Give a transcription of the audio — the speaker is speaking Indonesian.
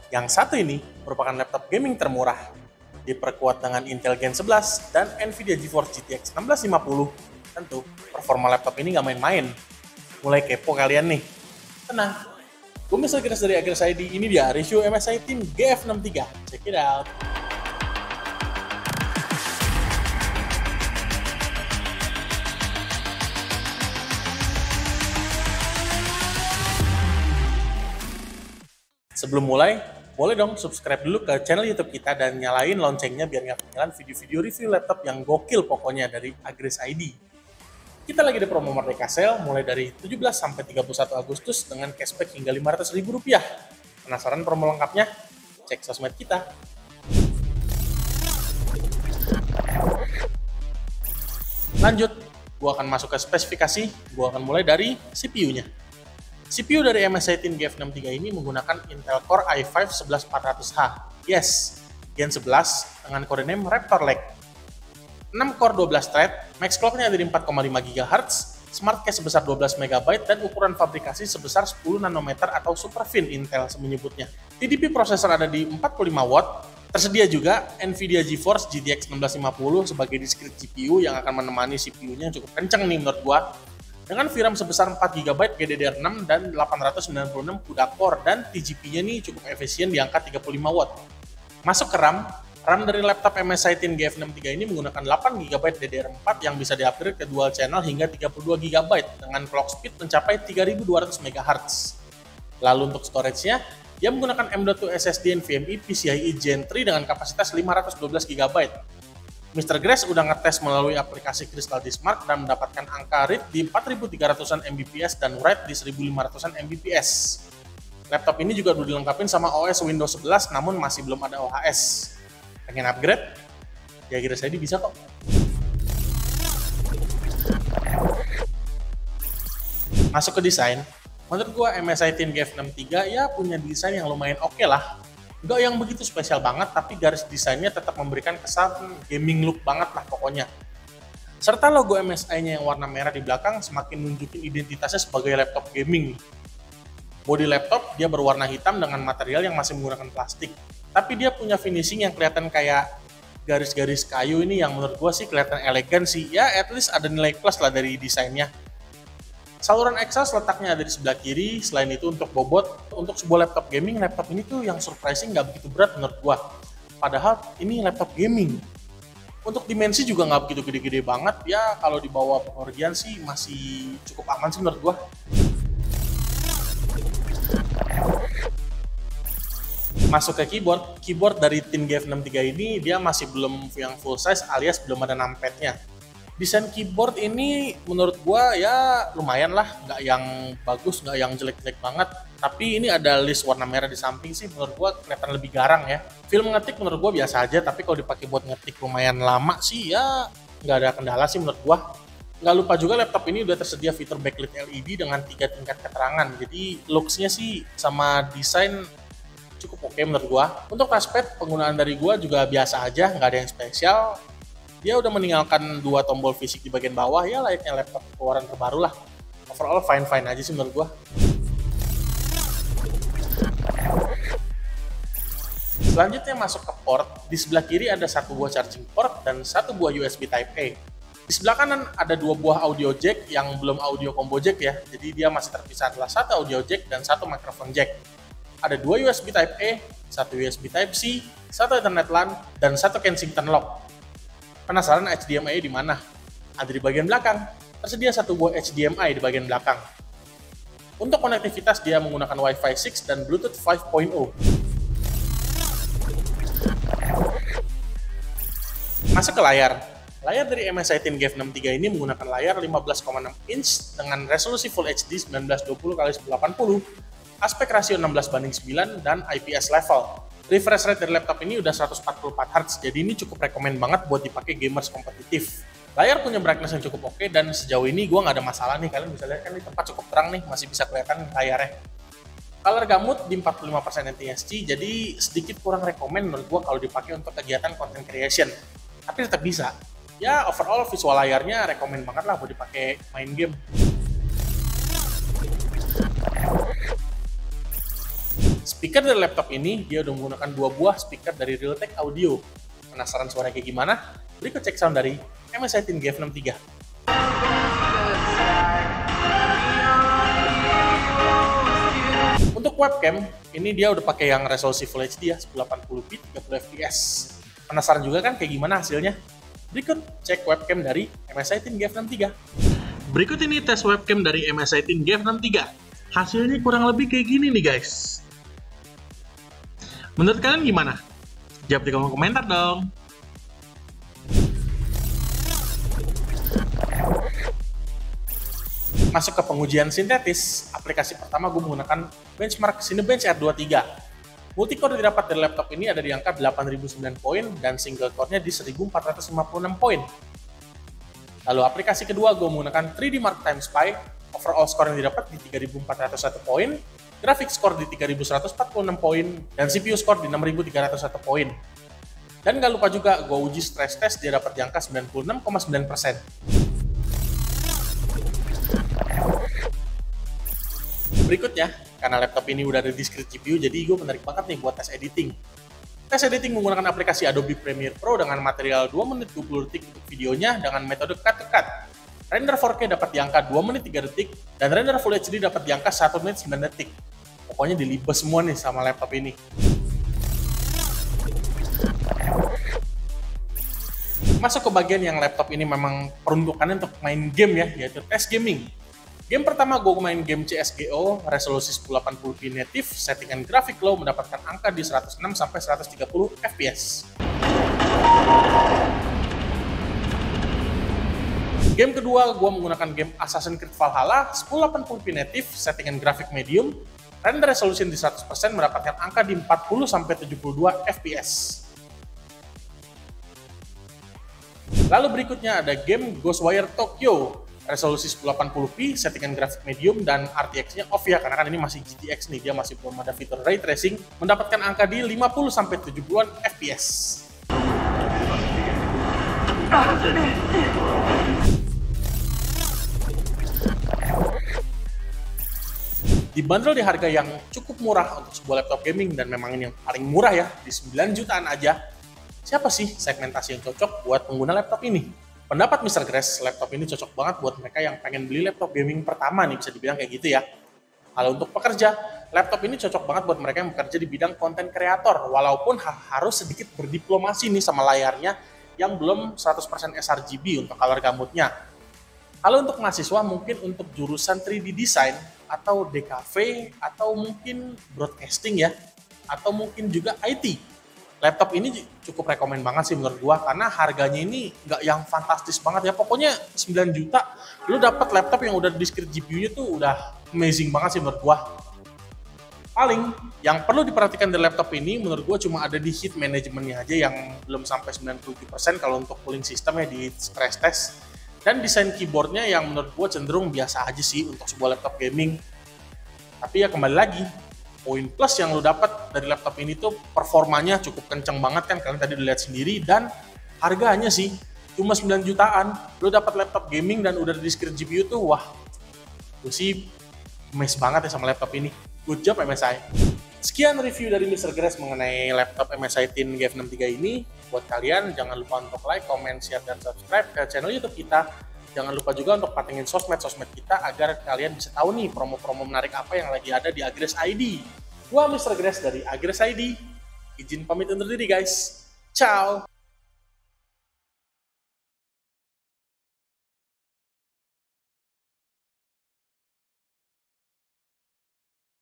Yang satu ini merupakan laptop gaming termurah, diperkuat dengan Intel Gen 11 dan Nvidia GeForce GTX 1650. Tentu, performa laptop ini nggak main-main. Mulai kepo kalian nih? Tenang, gue Mr. Grace dari Agres ID, ini dia review MSI Team GF63. Check it out! Sebelum mulai, boleh dong subscribe dulu ke channel YouTube kita dan nyalain loncengnya biar nggak ketinggalan video-video review laptop yang gokil pokoknya dari Agres ID. Kita lagi di promo Merdeka Sale mulai dari 17 sampai 31 Agustus dengan cashback hingga Rp500.000. Penasaran promo lengkapnya? Cek sosmed kita. Lanjut, gua akan masuk ke spesifikasi. Gua akan mulai dari CPU-nya. CPU dari MSI Team GF63 ini menggunakan Intel Core i5-11400H. Yes, Gen 11 dengan kode name Raptor Lake. 6 core 12 thread, max clock-nya dari 4,5 GHz, smart cache sebesar 12 MB, dan ukuran fabrikasi sebesar 10 nanometer atau super fin Intel menyebutnya. TDP prosesor ada di 45 watt. Tersedia juga Nvidia GeForce GTX 1650 sebagai discrete GPU yang akan menemani CPU-nya cukup kenceng nih menurut gua. Dengan VRAM sebesar 4GB GDDR6 dan 896 CUDA core, dan TGP-nya nih cukup efisien di angka 35 watt. Masuk ke RAM dari laptop MSI Team GF63 ini menggunakan 8GB DDR4 yang bisa di-upgrade ke dual channel hingga 32GB dengan clock speed mencapai 3200 MHz. Lalu untuk storage-nya, dia menggunakan M.2 SSD NVMe PCIe Gen 3 dengan kapasitas 512GB. Mr. Grace udah ngetes melalui aplikasi Crystal Diskmark dan mendapatkan angka read di 4300-an Mbps dan write di 1500-an Mbps. Laptop ini juga udah dilengkapin sama OS Windows 11 namun masih belum ada OHS. Pengen upgrade? Ya kira saya bisa kok. Masuk ke desain. Menurut gua MSI Team GF63 ya punya desain yang lumayan oke lah. Nggak yang begitu spesial banget, tapi garis desainnya tetap memberikan kesan gaming look banget lah pokoknya. Serta logo MSI-nya yang warna merah di belakang semakin nunjukin identitasnya sebagai laptop gaming. Bodi laptop dia berwarna hitam dengan material yang masih menggunakan plastik. Tapi dia punya finishing yang kelihatan kayak garis-garis kayu ini yang menurut gua sih kelihatan elegan sih. Ya at least ada nilai plus lah dari desainnya. Saluran exhaust letaknya ada di sebelah kiri. Selain itu untuk bobot, untuk sebuah laptop gaming, laptop ini tuh yang surprising nggak begitu berat menurut gua. Padahal ini laptop gaming. Untuk dimensi juga nggak begitu gede-gede banget. Ya kalau dibawa pekerjaan sih masih cukup aman sih menurut gua. Masuk ke keyboard dari Team GF63 ini dia masih belum yang full size alias belum ada numpad-nya. Desain keyboard ini menurut gua ya lumayan lah, nggak yang bagus, nggak yang jelek-jelek banget. Tapi ini ada list warna merah di samping sih menurut gua kelihatan lebih garang ya. Feel ngetik menurut gua biasa aja, tapi kalau dipakai buat ngetik lumayan lama sih ya nggak ada kendala sih menurut gua. Nggak lupa juga laptop ini udah tersedia fitur backlit LED dengan 3 tingkat keterangan. Jadi looks-nya sih sama desain cukup oke menurut gua. Untuk touchpad penggunaan dari gua juga biasa aja, nggak ada yang spesial. Dia udah meninggalkan 2 tombol fisik di bagian bawah, ya layaknya laptop keluaran terbaru lah. Overall fine-fine aja sih menurut gua. Selanjutnya masuk ke port. Di sebelah kiri ada 1 buah charging port dan 1 buah USB Type-A. Di sebelah kanan ada 2 buah audio jack yang belum audio combo jack ya. Jadi dia masih terpisah adalah 1 audio jack dan 1 microphone jack. Ada 2 USB Type-A, 1 USB Type-C, 1 Ethernet LAN, dan 1 Kensington lock. Penasaran HDMI di mana? Ada di bagian belakang. Tersedia 1 buah HDMI di bagian belakang. Untuk konektivitas dia menggunakan Wi-Fi 6 dan Bluetooth 5.0. Masuk ke layar. Layar dari MSI Team GF63 ini menggunakan layar 15,6 inch dengan resolusi Full HD 1920x1080, aspek rasio 16:9 dan IPS level. Refresh rate dari laptop ini udah 144 Hz, jadi ini cukup rekomen banget buat dipakai gamers kompetitif. Layar punya brightness yang cukup oke dan sejauh ini gue nggak ada masalah nih. Kalian bisa lihat kan di tempat cukup terang nih, masih bisa kelihatan layarnya. Color gamut di 45% NTSC, jadi sedikit kurang rekomen menurut gue kalau dipakai untuk kegiatan content creation. Tapi tetap bisa. Ya overall visual layarnya rekomen banget lah buat dipakai main game. Speaker dari laptop ini, dia udah menggunakan 2 buah speaker dari Realtek Audio. Penasaran suaranya kayak gimana? Berikut cek sound dari MSI Teen GF63. Untuk webcam, ini dia udah pakai yang resolusi Full HD ya, 1080p 30 fps. Penasaran juga kan kayak gimana hasilnya? Berikut cek webcam dari MSI Teen GF63. Berikut ini tes webcam dari MSI Teen GF63. Hasilnya kurang lebih kayak gini nih guys. Menurut kalian gimana? Jawab di kolom komentar dong. Masuk ke pengujian sintetis, aplikasi pertama gue menggunakan benchmark Cinebench R23. Multicore yang didapat dari laptop ini ada di angka 8009 poin dan single core-nya di 1456 poin. Lalu aplikasi kedua gue menggunakan 3D Mark Time Spy. Overall score yang didapat di 3401 poin, graphics score di 3146 poin, dan CPU score di 6301 poin. Dan gak lupa juga gue uji stress test, dia dapat di angka 96,9%. Berikutnya, karena laptop ini udah ada discrete GPU, jadi gue menarik banget nih buat tes editing. Tes editing menggunakan aplikasi Adobe Premiere Pro dengan material 2 menit 20 detik untuk videonya dengan metode cut to cut. Render 4K dapat di angka 2 menit 3 detik, dan render Full HD dapat di angka 1 menit 9 detik. Pokoknya dilibas semua nih sama laptop ini. Masuk ke bagian yang laptop ini memang peruntukannya untuk main game ya, yaitu tes gaming. Game pertama gue main game CSGO, resolusi 1080p native, settingan grafik low mendapatkan angka di 106-130 fps. Game kedua, gue menggunakan game Assassin's Creed Valhalla, 1080p native, settingan grafik medium, render resolution di 100% mendapatkan angka di 40-72 fps. Lalu berikutnya ada game Ghostwire Tokyo, resolusi 1080p, settingan grafik medium, dan RTX-nya off ya, karena kan ini masih GTX nih, dia masih belum ada fitur ray tracing, mendapatkan angka di 50-70 fps. Dibanderol di harga yang cukup murah untuk sebuah laptop gaming, dan memang ini yang paling murah ya, di 9 jutaan aja. Siapa sih segmentasi yang cocok buat pengguna laptop ini? Pendapat Mr. Grass, laptop ini cocok banget buat mereka yang pengen beli laptop gaming pertama nih, bisa dibilang kayak gitu ya. Kalau untuk pekerja, laptop ini cocok banget buat mereka yang bekerja di bidang konten kreator, walaupun harus sedikit berdiplomasi nih sama layarnya yang belum 100% sRGB untuk color gamutnya. Kalau untuk mahasiswa, mungkin untuk jurusan 3D design, atau DKV, atau mungkin broadcasting ya, atau mungkin juga IT. Laptop ini cukup rekomen banget sih menurut gua, karena harganya ini nggak yang fantastis banget ya. Pokoknya 9 juta, lu dapat laptop yang udah discrete GPU-nya tuh udah amazing banget sih menurut gua. Paling yang perlu diperhatikan dari laptop ini menurut gua cuma ada di heat management-nya aja yang belum sampai 97% kalau untuk cooling system ya di stress test. Dan desain keyboardnya yang menurut gue cenderung biasa aja sih untuk sebuah laptop gaming. Tapi ya kembali lagi, poin plus yang lo dapat dari laptop ini tuh performanya cukup kenceng banget kan, kalian tadi udah lihat sendiri, dan harganya sih cuma 9 jutaan. Lo dapat laptop gaming dan udah discrete GPU tuh, wah, gue sih amazed banget ya sama laptop ini. Good job MSI. Sekian review dari Mr. Grass mengenai laptop MSI Teen GF63 ini. Buat kalian, jangan lupa untuk like, comment, share, dan subscribe ke channel YouTube kita. Jangan lupa juga untuk patengin sosmed kita agar kalian bisa tahu nih promo-promo menarik apa yang lagi ada di Agres ID. Gua Mr. Grass dari Agres ID. Izin pamit undur diri guys. Ciao!